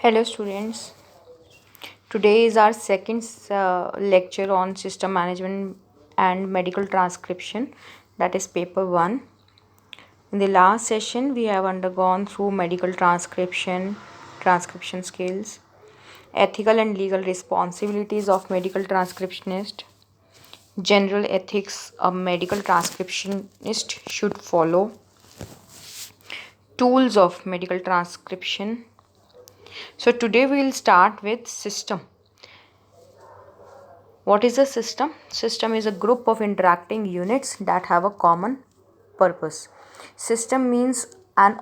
Hello, students. Today is our second lecture on system management and medical transcription, that is paper 1. In the last session, we have undergone through medical transcription, transcription skills, ethical and legal responsibilities of medical transcriptionist, general ethics a medical transcriptionist should follow, tools of medical transcription. So today we will start with system. What is a system? System is a group of interacting units that have a common purpose. System means an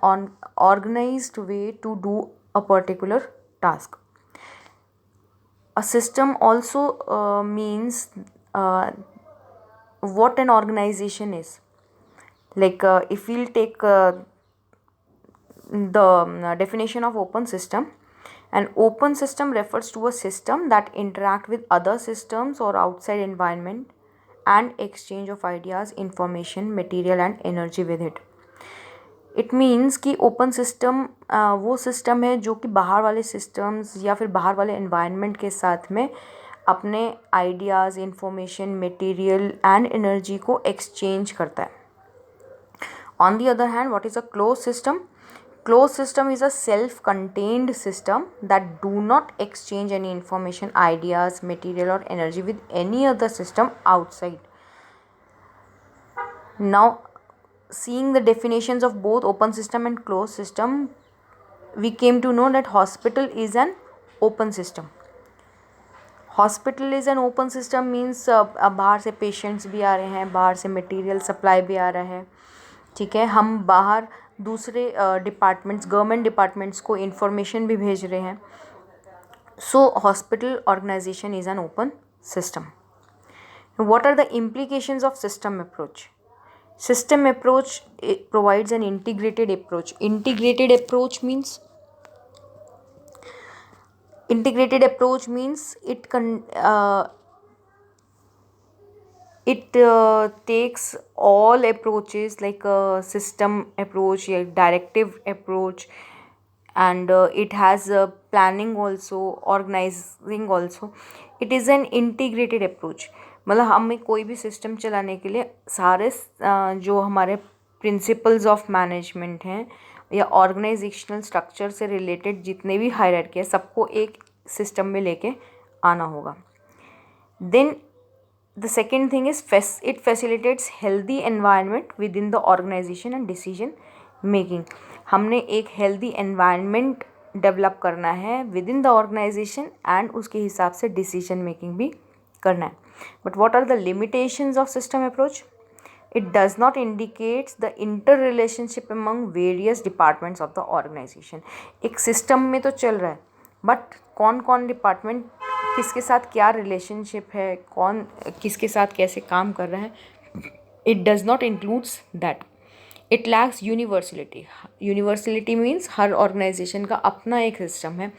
organized way to do a particular task. A system also means what an organization is. Like if we'll take the definition of open system. An open system refers to a system that interact with other systems or outside environment and exchange of ideas, information, material and energy with it. It means कि open system वो system है जो कि बाहर वाले systems या फिर बाहर वाले एनवायरनमेंट के साथ में अपने ideas, information, material and energy को एक्सचेंज करता है. On the other hand, what is a closed system? Closed system is a self-contained system that do not exchange any information, ideas, material or energy with any other system outside. Now, seeing the definitions of both open system and closed system, we came to know that hospital is an open system. Hospital is an open system means बाहर से patients भी आ रहे हैं, बाहर से material supply भी आ रहा है. ठीक है, हम बाहर दूसरे डिपार्टमेंट्स, गवर्नमेंट डिपार्टमेंट्स को इन्फॉर्मेशन भी भेज रहे हैं. So hospital organization is an open system. What are the implications of system approach? System approach provides an integrated approach. Integrated approach means it takes all approaches like a system approach, a directive approach, and it has a planning also, organizing also. It is an integrated approach. मतलब हमें कोई भी system चलाने के लिए सारे जो हमारे प्रिंसिपल्स ऑफ मैनेजमेंट हैं या ऑर्गेनाइजेशनल स्ट्रक्चर से रिलेटेड जितने भी हायरार्की है सबको एक सिस्टम में लेके आना होगा. Then the second thing is it facilitates healthy environment within the organization and decision making. हमने एक healthy environment develop करना है within the organization and उसके हिसाब से decision making भी करना है. But what are the limitations of system approach? It does not indicate the interrelationship among various departments of the organization. एक system में तो चल रहा है but कौन कौन डिपार्टमेंट किसके साथ क्या रिलेशनशिप है, कौन किसके साथ कैसे काम कर रहा है, it does not includes that. It lacks universality. Universality means हर ऑर्गेनाइजेशन का अपना एक सिस्टम है.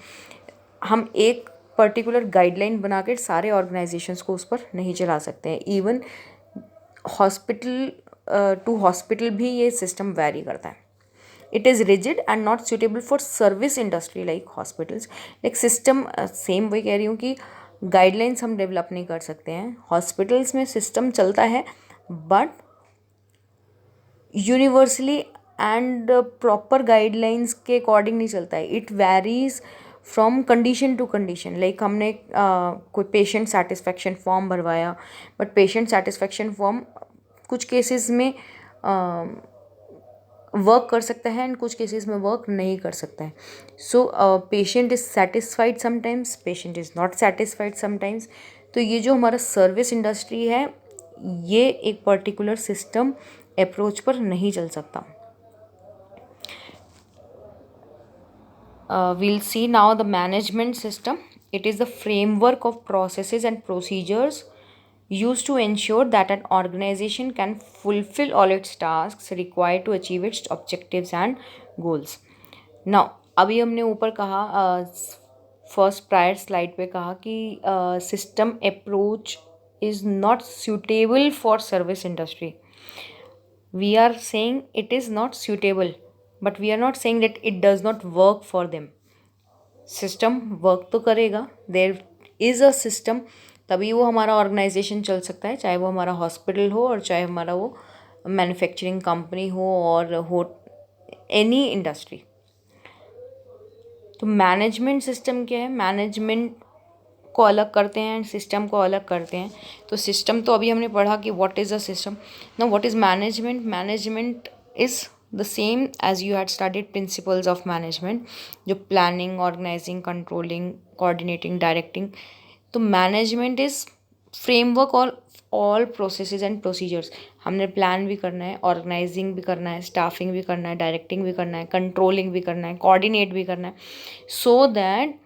हम एक पर्टिकुलर गाइडलाइन बना कर सारे ऑर्गेनाइजेशंस को उस पर नहीं चला सकते हैं. इवन हॉस्पिटल टू हॉस्पिटल भी ये सिस्टम वेरी करता है. It is rigid and not suitable for service industry like hospitals. like system same वही कह रही हूँ कि गाइडलाइंस हम डेवलप नहीं कर सकते हैं. हॉस्पिटल्स में सिस्टम चलता है but universally and proper guidelines के अकॉर्डिंग नहीं चलता है. It varies from condition to condition. Like हमने कोई पेशेंट सेटिस्फेक्शन फॉर्म भरवाया बट पेशेंट सेटिस्फेक्शन फॉर्म कुछ केसेस में वर्क कर सकता है एंड कुछ केसेस में वर्क नहीं कर सकता है. So patient is satisfied sometimes, patient is not satisfied sometimes. तो ये जो हमारा सर्विस इंडस्ट्री है ये एक पर्टिकुलर सिस्टम अप्रोच पर नहीं चल सकता. we'll see now the management system. It is the framework of processes and procedures used to ensure that an organization can fulfill all its tasks required to achieve its objectives and goals. Now अभी हमने ऊपर कहा first prior slide पे कहा कि system approach is not suitable for service industry. We are saying it is not suitable, but we are not saying that it does not work for them. System work तो करेगा, there is a system, तभी वो हमारा organisation चल सकता है, चाहे वो हमारा हॉस्पिटल हो और चाहे हमारा वो मैन्युफैक्चरिंग कंपनी हो और हो एनी इंडस्ट्री। तो मैनेजमेंट सिस्टम क्या है, मैनेजमेंट को अलग करते हैं, सिस्टम को अलग करते हैं। तो सिस्टम तो अभी हमने पढ़ा कि what is a system. Now what is management, management is the same as you had studied principles of management, जो planning, organizing, controlling, coordinating, directing. तो मैनेजमेंट इज़ फ्रेमवर्क और ऑल प्रोसेसेस एंड प्रोसीजर्स। हमने plan भी करना है, organising भी करना है, स्टाफिंग भी करना है, डायरेक्टिंग भी करना है, कंट्रोलिंग भी करना है, कोऑर्डिनेट भी करना है, सो दैट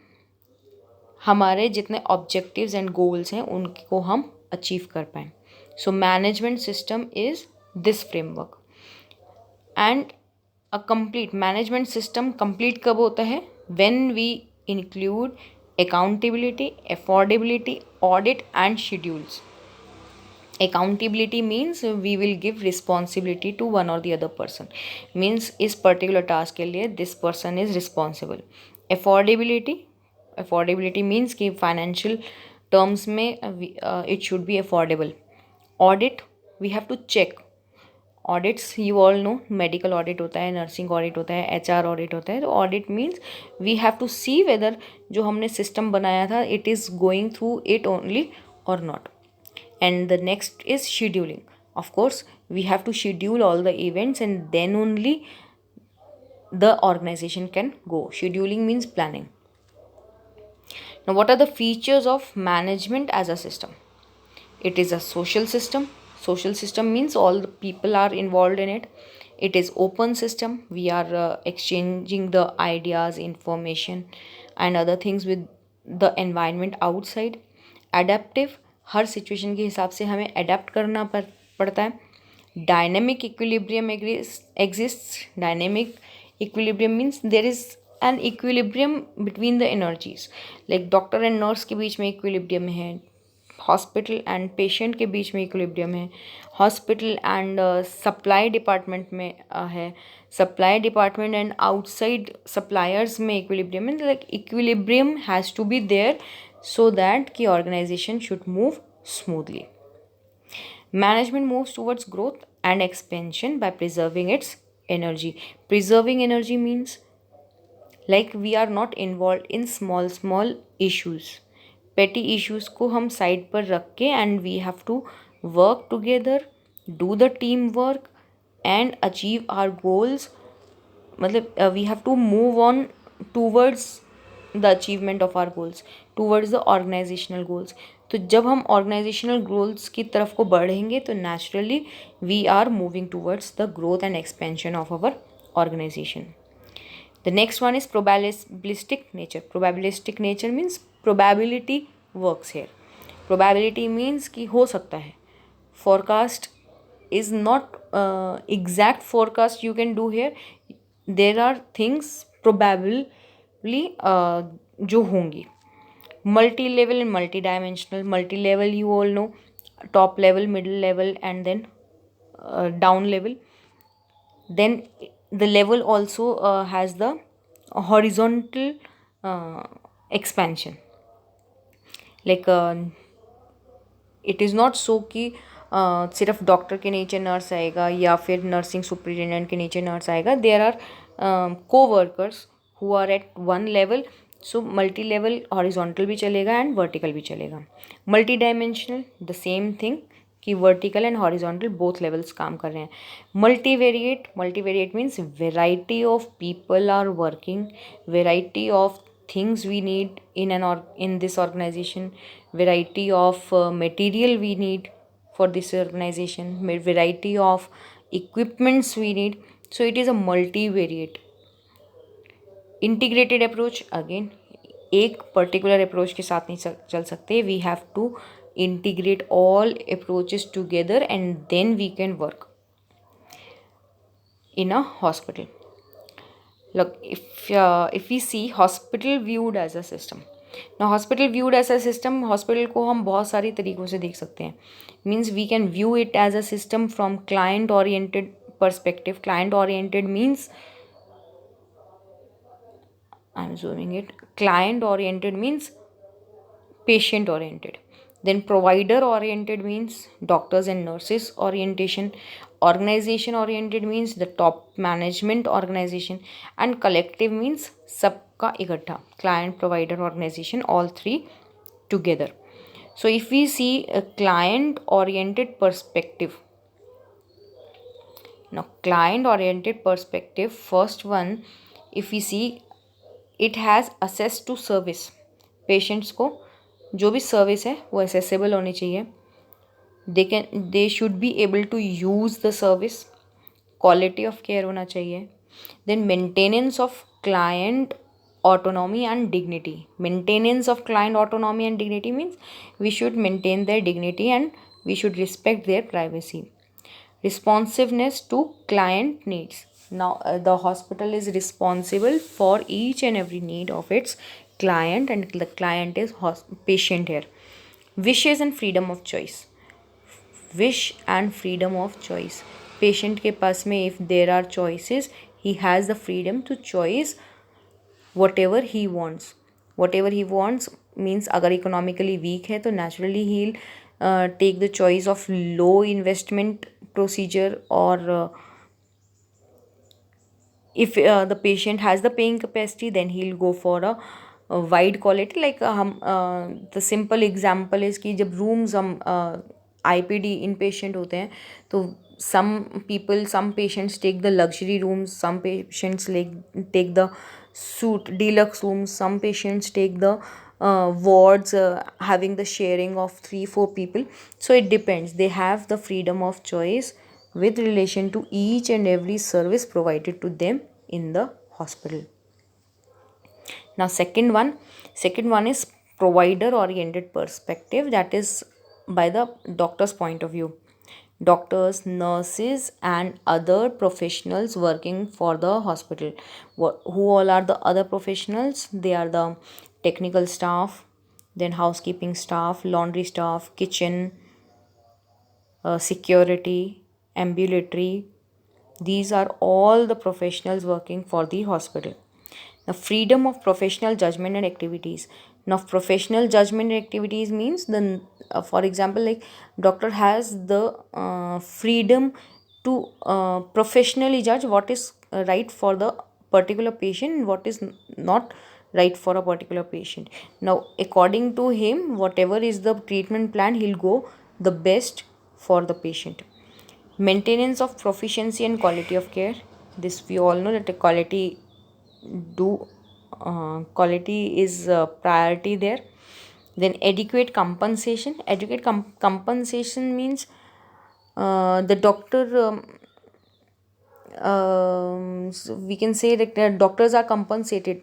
हमारे जितने ऑब्जेक्टिव्स एंड गोल्स हैं उनको हम अचीव कर पाएँ। So management system is this framework. And a complete management system complete कब होता है, when we include accountability, affordability, audit and schedules. Accountability means we will give responsibility to one or the other person, means इस particular task के लिए this person is responsible. Affordability, affordability means कि financial terms में it should be affordable. Audit, we have to check. Audits you all no, medical audit होता है, nursing audit होता है, HR audit होता है। तो audit means we have to see whether जो हमने सिस्टम बनाया था it is going through it only और not. And the next is scheduling. Of course, we have to schedule all the events and then only the organization can go. Scheduling means planning. Now, what are the features of management as a system? It is a social system. Social system means all the people are involved in it. It is open system. We are exchanging the ideas, information and other things with the environment outside. Adaptive, her situation के हिसाब से हमें adapt करना पड़ता है. Dynamic equilibrium exists. Dynamic equilibrium means there is an equilibrium between the energies. Like doctor and nurse के बीच में equilibrium है, हॉस्पिटल एंड पेशेंट के बीच में इक्विलिब्रियम है, हॉस्पिटल एंड सप्लाई डिपार्टमेंट में है, supply department and outside suppliers में equilibrium है. Like equilibrium has to be there so that the organization should move smoothly. Management moves towards growth and expansion by preserving its energy. Preserving energy means like we are not involved in small issues. Petty issues को हम side पर रख के and we have to work together, do the teamwork and achieve our goals. मतलब we have to move on towards the achievement of our goals, towards the organisational goals. तो जब हम organizational goals की तरफ को बढ़ेंगे तो naturally we are moving towards the growth and expansion of our organisation. The next one is probabilistic nature. Probabilistic nature means probability works here. Probability means कि हो सकता है. Forecast is not exact forecast you can do here. There are things probable जो होंगी. Multi level and multi dimensional. Multi level you all know, top level, middle level and then down level. Then the level also has the horizontal expansion. Like it is not so कि सिर्फ doctor के नीचे nurse आएगा या फिर nursing superintendent के नीचे nurse आएगा. देयर आर को workers who are at one level. So multi level horizontal भी चलेगा and vertical भी चलेगा. Multi dimensional the same thing कि vertical and horizontal both levels काम कर रहे हैं. Multivariate means variety of people are working, variety of things we need in this organization, variety of material we need for this organization, variety of equipments we need. So it is a multivariate. Integrated approach, again एक particular approach के साथ नहीं चल सकते. We have to integrate all approaches together and then we can work in a hospital. Look, if we see hospital viewed as a system. Now hospital viewed as a system, hospital को हम बहुत सारी तरीक़ों से देख सकते हैं. Means we can view it as a system from client oriented perspective. Client oriented means I'm zooming it. Client oriented means patient oriented. Then provider oriented means doctors and nurses orientation. Organization oriented means the top management organization. And collective means sabka ikatha. Client, provider, organization, all three together. So if we see a client oriented perspective, now client oriented perspective, first one, if we see, it has access to service. Patients को जो भी service है वो accessible होनी चाहिए. They should be able to use the service. Quality of care होना चाहिए. Then maintenance of client autonomy and dignity. Maintenance of client autonomy and dignity means we should maintain their dignity and we should respect their privacy. Responsiveness to client needs. Now the hospital is responsible for each and every need of its client, and the client is patient here. Wishes and freedom of choice. Wish and freedom of choice. Patient के पास में if there are choices, he has the freedom to choose whatever he wants. Whatever he wants means अगर economically weak है तो naturally he take the choice of low investment procedure, or if the patient has the paying capacity, then he'll go for a wide quality. Like the simple example is कि जब rooms हम IPD inpatient होते हैं तो some patients take the luxury rooms, some patients take the suite deluxe rooms, some patients take the wards having the sharing of 3-4 people. So it depends. They have the freedom of choice with relation to each and every service provided to them in the hospital. Now second one is provider oriented perspective, that is by the doctor's point of view. Doctors, nurses and other professionals working for the hospital. Who all are the other professionals? They are the technical staff, then housekeeping staff, laundry staff, kitchen, security, ambulatory. These are all the professionals working for the hospital. Now, freedom of professional judgment and activities. Now, professional judgment and activities means for example, like doctor has the freedom to professionally judge what is right for the particular patient and what is not right for a particular patient. Now, according to him, whatever is the treatment plan, he'll go the best for the patient. Maintenance of proficiency and quality of care. This we all know that the quality is priority there. Then adequate compensation. Adequate compensation means the doctor so we can say that the doctors are compensated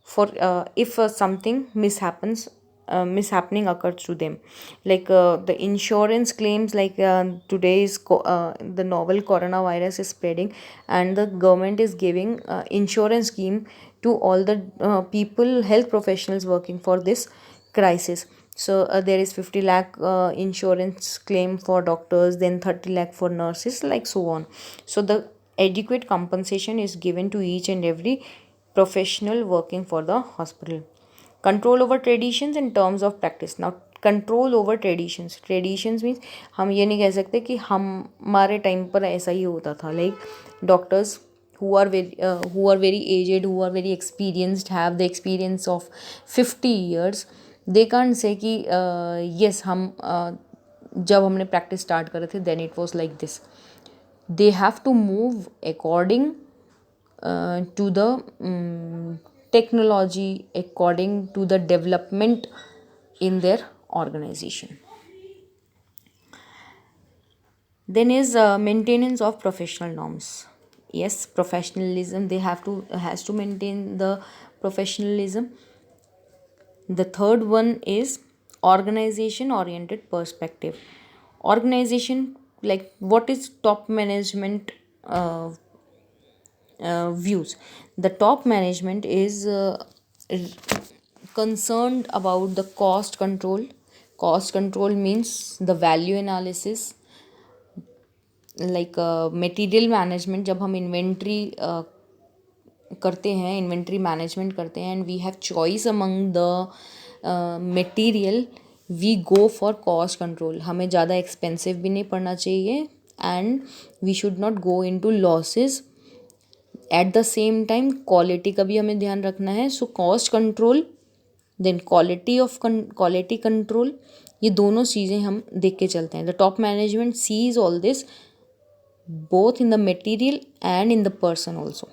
for if something mishappening occurs to them. Like the insurance claims, like today's the novel coronavirus is spreading and the government is giving insurance scheme to all the people, health professionals working for this crisis. So there is 50 lakh insurance claim for doctors, then 30 lakh for nurses, like so on. So the adequate compensation is given to each and every professional working for the hospital. Control over traditions and terms of practice. Now control over traditions means हम ये नहीं कह सकते कि हमारे time पर ऐसा ही होता था. Like doctors who are very aged, who are very experienced, have the experience of 50 years, they can't say कि yes हम जब हमने प्रैक्टिस स्टार्ट करे थे then it was like this. They have to move according to the technology, according to the development in their organization. Then is maintenance of professional norms. Yes, professionalism, they has to maintain the professionalism. The third one is organization oriented perspective. Organization, like what is top management views. The top management is concerned about the cost control. Cost control means the value analysis. Like material management, जब हम inventory करते हैं, inventory management करते हैं, and we have choice among the material, we go for cost control. हमें ज़्यादा expensive भी नहीं पड़ना चाहिए, and we should not go into losses. At the same time quality का भी हमें ध्यान रखना है. So cost control, then quality control, ये दोनों चीज़ें हम देख के चलते हैं. The top management seize all this both in the material and in the person also.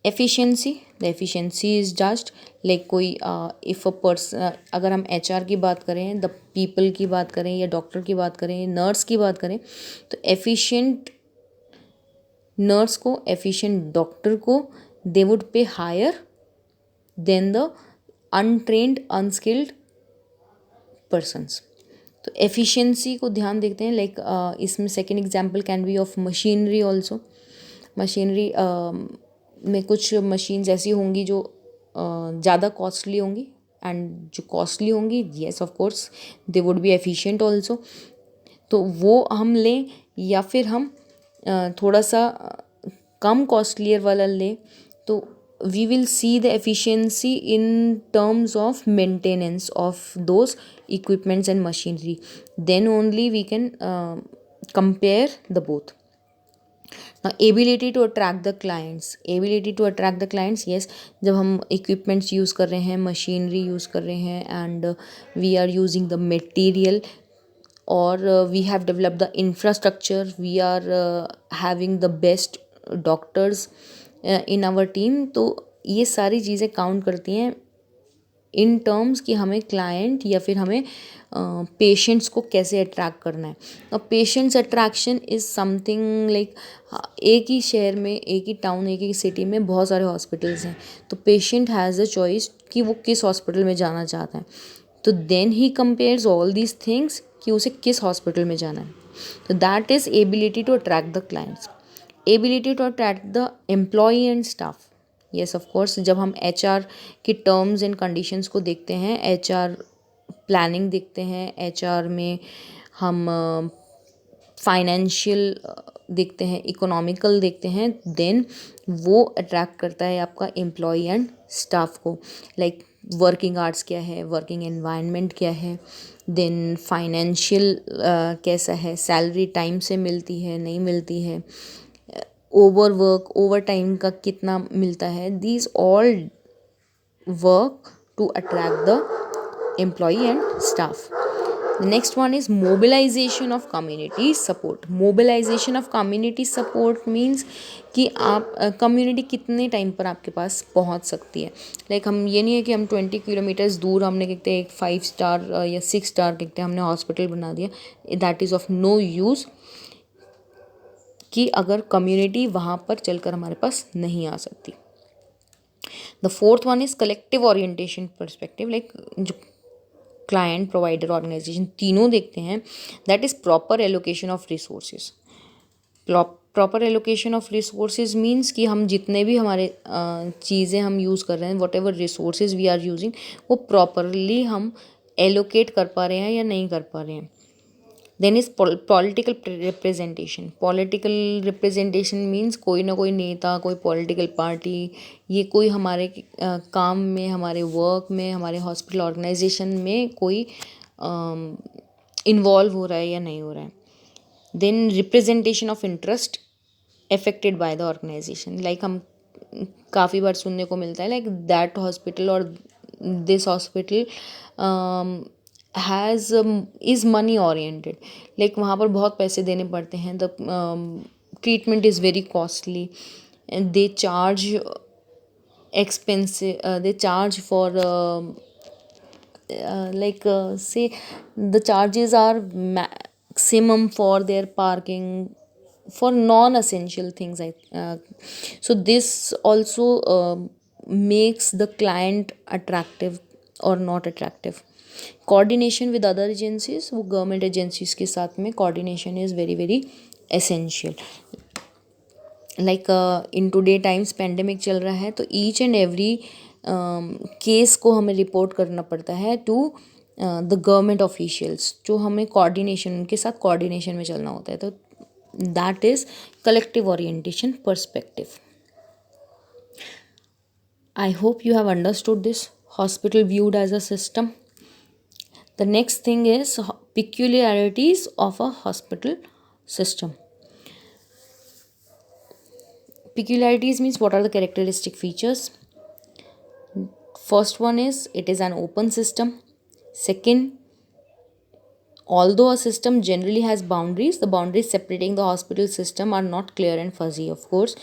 Efficiency, the efficiency is judged like कोई if a person, अगर हम HR की बात करें, the people की बात करें, या डॉक्टर की बात करें, नर्स की बात करें, तो एफिशिएंट नर्स को, एफिशिएंट डॉक्टर को they would pay higher than the untrained unskilled persons. तो एफिशिएंसी को ध्यान देखते हैं. लाइक इसमें second example can be of machinery also. Machinery में कुछ मशीन्स ऐसी होंगी जो ज़्यादा कॉस्टली होंगी, एंड जो कॉस्टली होंगी, yes of course they would be efficient also. तो वो हम लें, या फिर हम थोड़ा सा कम कॉस्टलियर वाला लें. तो we will see the efficiency in terms of maintenance of those equipments and machinery. Then only we can compare the both. Now ability to attract the clients, ability to attract the clients, yes, जब हम equipments use कर रहे हैं, machinery use कर रहे हैं, and we are using the material, or we have developed the infrastructure, we are having the best doctors in our team. तो ये सारी चीज़ें काउंट करती हैं इन टर्म्स कि हमें क्लाइंट या फिर हमें पेशेंट्स को कैसे अट्रैक्ट करना है. और patients attraction is something like, एक ही शहर में, एक ही टाउन, एक ही सिटी में बहुत सारे हॉस्पिटल्स हैं. तो पेशेंट हैज़ अ चॉइस कि वो किस हॉस्पिटल में जाना चाहता है. तो then he compares all these things कि उसे किस हॉस्पिटल में जाना है. तो that is ability to attract the clients. Ability to attract the employee and staff, yes of course. जब हम HR की टर्म्स एंड कंडीशंस को देखते हैं, HR प्लानिंग देखते हैं, HR में हम फाइनेंशियल देखते हैं, इकोनॉमिकल देखते हैं, देन वो अट्रैक्ट करता है आपका एम्प्लॉई एंड स्टाफ को. लाइक वर्किंग आवर्स क्या है, वर्किंग एनवायरनमेंट क्या है, देन फाइनेंशियल कैसा है, सैलरी टाइम से मिलती है, नहीं मिलती है, ओवर वर्क, ओवर टाइम का कितना मिलता है. These all work to attract the employee and staff. Next one is mobilisation of community support. Mobilisation of community support means कि आप कम्युनिटी कितने टाइम पर आपके पास पहुंच सकती है. लाइक हम ये नहीं है कि हम 20 किलोमीटर्स दूर हमने कहते हैं एक 5 स्टार या 6 स्टार कहते हैं हमने हॉस्पिटल बना दिया. That is of no use कि अगर कम्युनिटी वहाँ पर चलकर हमारे पास नहीं आ सकती. The fourth one is collective orientation perspective. Like जो क्लाइंट, प्रोवाइडर, ऑर्गेनाइजेशन तीनों देखते हैं, that is proper allocation of resources. Proper allocation of resources means कि हम जितने भी हमारे चीज़ें हम यूज़ कर रहे हैं, whatever resources we are using, वो प्रॉपरली हम एलोकेट कर पा रहे हैं या नहीं कर पा रहे हैं. Then is political representation. Political representation means कोई ना कोई नेता, कोई पॉलिटिकल पार्टी, ये कोई हमारे काम में, हमारे वर्क में, हमारे हॉस्पिटल ऑर्गेनाइजेशन में कोई इन्वॉल्व हो रहा है या नहीं हो रहा है. Then representation of interest affected by the organisation. Like हम काफ़ी बार सुनने को मिलता है लाइक दैट हॉस्पिटल और this hospital has is money oriented. Like वहाँ पर बहुत पैसे देने पड़ते हैं, the treatment is very costly, they charge expensive, they charge for like say the charges are maximum for their parking, for non-essential things. So this also makes the client attractive or not attractive. Coordination with other agencies, वो government agencies के साथ में coordination is very very essential. Like in today times pandemic चल रहा है, तो each and every case को हमें रिपोर्ट करना पड़ता है टू द गवर्नमेंट ऑफिशियल्स, जो हमें कोऑर्डिनेशन, उनके साथ कोऑर्डिनेशन में चलना होता है. तो that is collective orientation perspective. I hope you have understood this hospital viewed as a system. The next thing is peculiarities of a hospital system. Peculiarities means what are the characteristic features. First one is it is an open system. Second, although a system generally has boundaries, the boundaries separating the hospital system are not clear and fuzzy. Of course,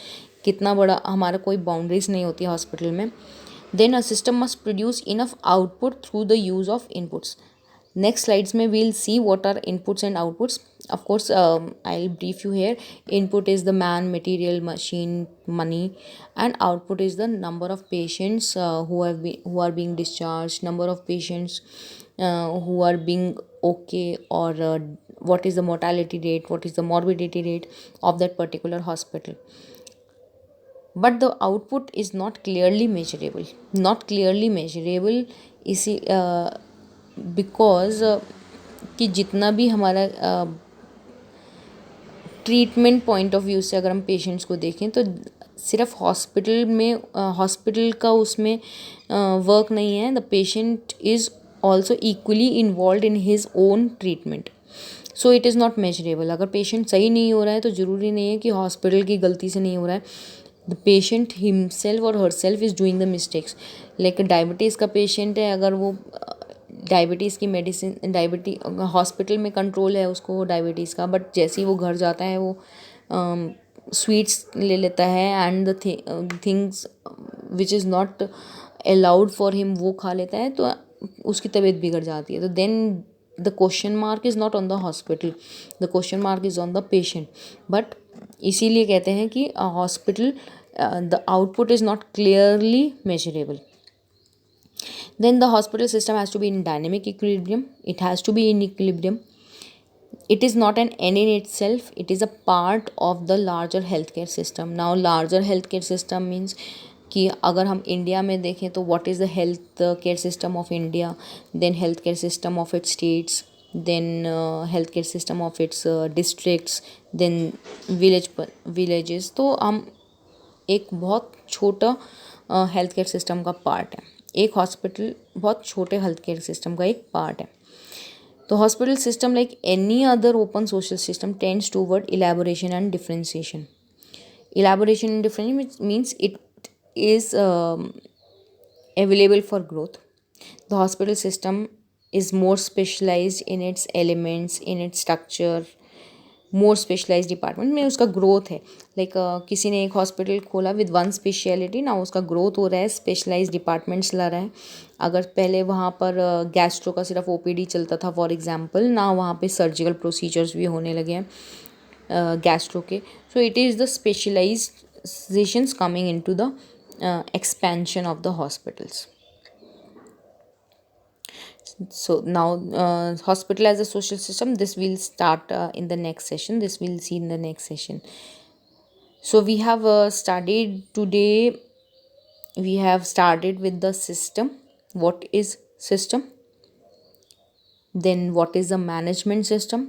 कितना बड़ा हमारा कोई boundaries नहीं होती hospital में. Then a system must produce enough output through the use of inputs. Next slides में we'll see what are inputs and outputs. Of course, I'll brief you here. Input is the man, material, machine, money, and output is the number of patients who are being discharged, number of patients who are being okay, or what is the mortality rate, what is the morbidity rate of that particular hospital. But the output is not clearly measurable. Not clearly measurable इसी because कि जितना भी हमारा treatment point of view से अगर हम patients को देखें तो सिर्फ हॉस्पिटल में हॉस्पिटल का उसमें वर्क नहीं है. The patient is also equally involve in his own treatment. So it is not measurable. अगर पेशेंट सही नहीं हो रहा है तो ज़रूरी नहीं है कि हॉस्पिटल की गलती से नहीं हो रहा है. द पेशेंट हिमसेल्फ और her self is doing the mistakes. Like diabetes का पेशेंट है, अगर वो डायबिटीज़ की मेडिसिन हॉस्पिटल में कंट्रोल है उसको डायबिटीज़ का, बट जैसे ही वो घर जाता है वो स्वीट्स ले लेता है and the things which is not allowed for him वो खा लेता है, तो उसकी तबीयत बिगड़ जाती है. तो then the question mark is not on the hospital, the question mark is on the patient. But इसीलिए कहते हैं कि hospital the output is not clearly measurable. Then the hospital system has to be in dynamic equilibrium. It has to be in equilibrium. It is not an end in itself. It is a part of the larger healthcare system. Now larger healthcare system means कि अगर हम India में देखें तो what is the health care system of India, then healthcare system of its states, then healthcare system of its districts, then villages. तो हम एक बहुत छोटा हेल्थ केयर सिस्टम का पार्ट है. एक हॉस्पिटल बहुत छोटे हेल्थ केयर सिस्टम का एक पार्ट है. तो hospital system like any other open social system tends toward elaboration and differentiation. Elaboration and difference means it is available for growth. The hospital system is more specialized in its elements, in its structure, more specialise department में उसका growth है. Like किसी ने एक hospital खोला with one speciality, ना उसका growth हो रहा है, स्पेशलाइज डिपार्टमेंट्स ला रहा है. अगर पहले वहाँ पर गैस्ट्रो का सिर्फ ओपीडी चलता था फॉर एग्जांपल, ना वहाँ पे सर्जिकल प्रोसीजर्स भी होने लगे हैं गैस्ट्रो के. So it is the specialisations coming into the expansion of the hospitals. So now hospital as a social system, this will start in the next session. This we'll see in the next session. So we have studied today, we have started with the system. What is system? Then what is the management system?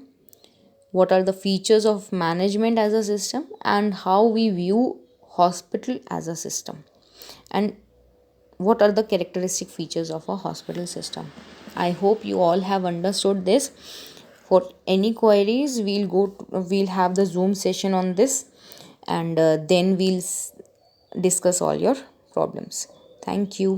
What are the features of management as a system, and how we view hospital as a system, and what are the characteristic features of a hospital system. I hope you all have understood this. For any queries, we'll have the Zoom session on this, and then we'll discuss all your problems. Thank you.